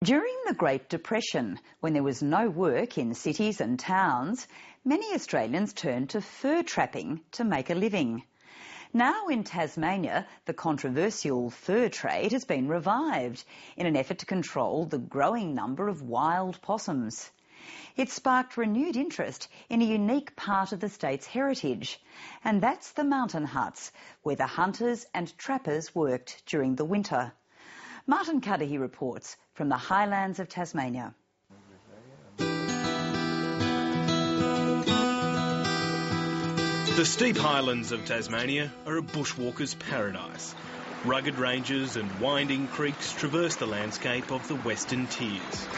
During the Great Depression, when there was no work in cities and towns, many Australians turned to fur trapping to make a living. Now in Tasmania, the controversial fur trade has been revived in an effort to control the growing number of wild possums. It sparked renewed interest in a unique part of the state's heritage, and that's the mountain huts, where the hunters and trappers worked during the winter. Martin Cudahy reports from the highlands of Tasmania. The steep highlands of Tasmania are a bushwalker's paradise. Rugged ranges and winding creeks traverse the landscape of the Western Tiers.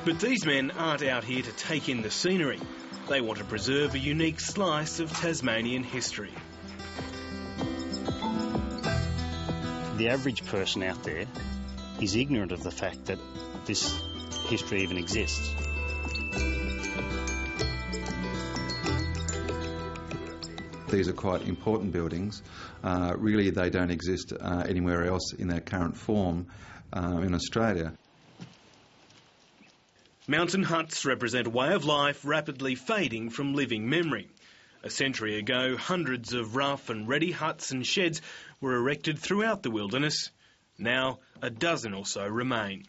But these men aren't out here to take in the scenery. They want to preserve a unique slice of Tasmanian history. The average person out there is ignorant of the fact that this history even exists. These are quite important buildings. Really, they don't exist anywhere else in their current form in Australia. Mountain huts represent a way of life rapidly fading from living memory. A century ago, hundreds of rough and ready huts and sheds were erected throughout the wilderness. Now, a dozen or so remain.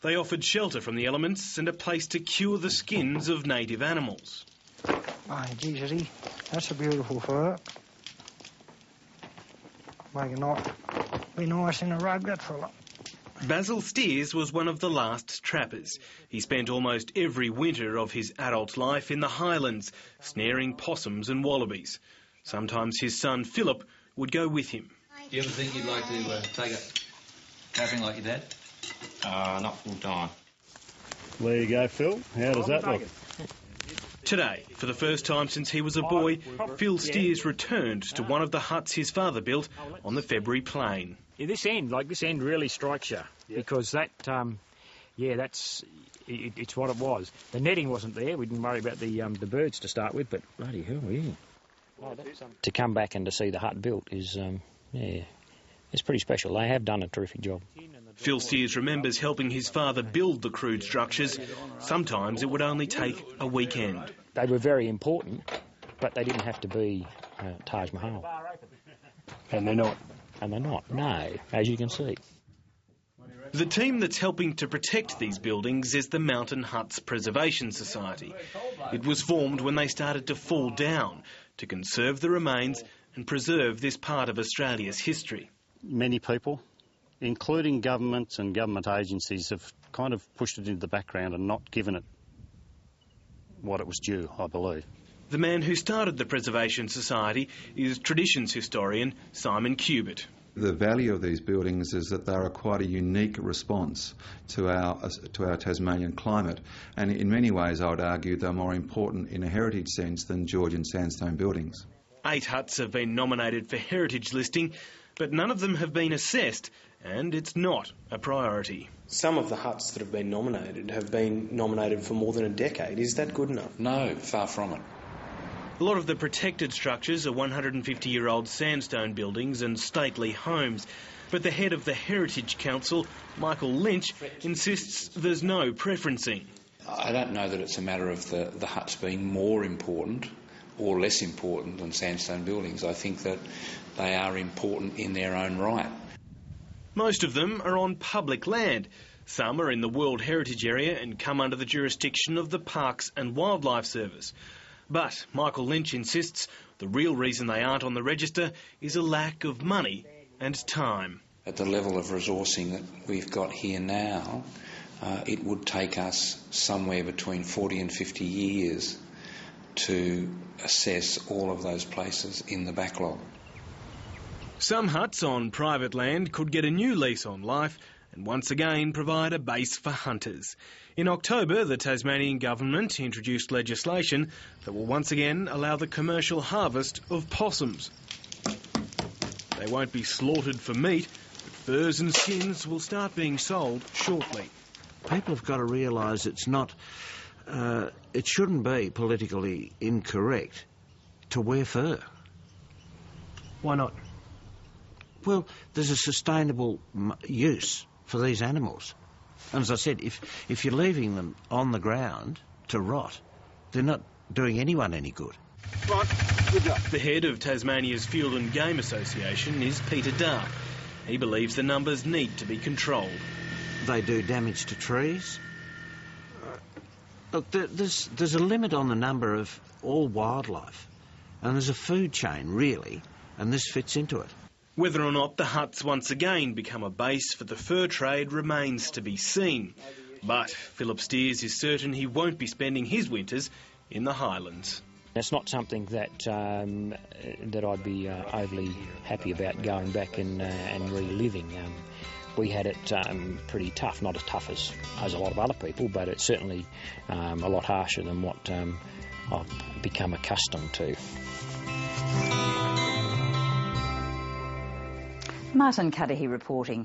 They offered shelter from the elements and a place to cure the skins of native animals. Oh, geez, that's a beautiful fur. Make it not be nice in a rug, that fella. Basil Steers was one of the last trappers. He spent almost every winter of his adult life in the highlands, snaring possums and wallabies. Sometimes his son Philip would go with him. Do you ever think you'd like to take up trapping like your dad? Not full time. There you go, Phil. How does that look? Today, for the first time since he was a boy, Phil Steers returned to one of the huts his father built on the February Plain. Yeah, this end really strikes you, because that, it's what it was. The netting wasn't there. We didn't worry about the birds to start with, but bloody hell, yeah. To come back and to see the hut built is, it's pretty special. They have done a terrific job. Phil Steers remembers helping his father build the crude structures. Sometimes it would only take a weekend. They were very important, but they didn't have to be Taj Mahal. And they're not. And they're not, no, as you can see. The team that's helping to protect these buildings is the Mountain Huts Preservation Society. It was formed when they started to fall down to conserve the remains and preserve this part of Australia's history. Many people, including governments and government agencies, have kind of pushed it into the background and not given it what it was due, I believe. The man who started the Preservation Society is traditions historian Simon Cubit. The value of these buildings is that they are quite a unique response to our Tasmanian climate, and in many ways I would argue they're more important in a heritage sense than Georgian sandstone buildings. 8 huts have been nominated for heritage listing, but none of them have been assessed, and it's not a priority. Some of the huts that have been nominated for more than a decade. Is that good enough? No, far from it. A lot of the protected structures are 150-year-old sandstone buildings and stately homes, but the head of the Heritage Council, Michael Lynch, insists there's no preferencing. I don't know that it's a matter of the huts being more important or less important than sandstone buildings. I think that they are important in their own right. Most of them are on public land. Some are in the World Heritage Area and come under the jurisdiction of the Parks and Wildlife Service. But Michael Lynch insists the real reason they aren't on the register is a lack of money and time. At the level of resourcing that we've got here now, it would take us somewhere between 40 and 50 years to assess all of those places in the backlog. Some huts on private land could get a new lease on life and once again provide a base for hunters. In October, the Tasmanian government introduced legislation that will once again allow the commercial harvest of possums. They won't be slaughtered for meat, but furs and skins will start being sold shortly. People have got to realise it's not... it shouldn't be politically incorrect to wear fur. Why not? well, there's a sustainable use for these animals. And as I said, if you're leaving them on the ground to rot, they're not doing anyone any good. Right, good luck. The head of Tasmania's Field and Game Association is Peter Darke. He believes the numbers need to be controlled. They do damage to trees. Look, there's a limit on the number of all wildlife, and there's a food chain, really, and this fits into it. Whether or not the huts once again become a base for the fur trade remains to be seen. But Philip Steers is certain he won't be spending his winters in the Highlands. It's not something that that I'd be overly happy about going back and reliving. We had it pretty tough, not as tough as a lot of other people, but it's certainly a lot harsher than what I've become accustomed to. Martin Cudahy reporting.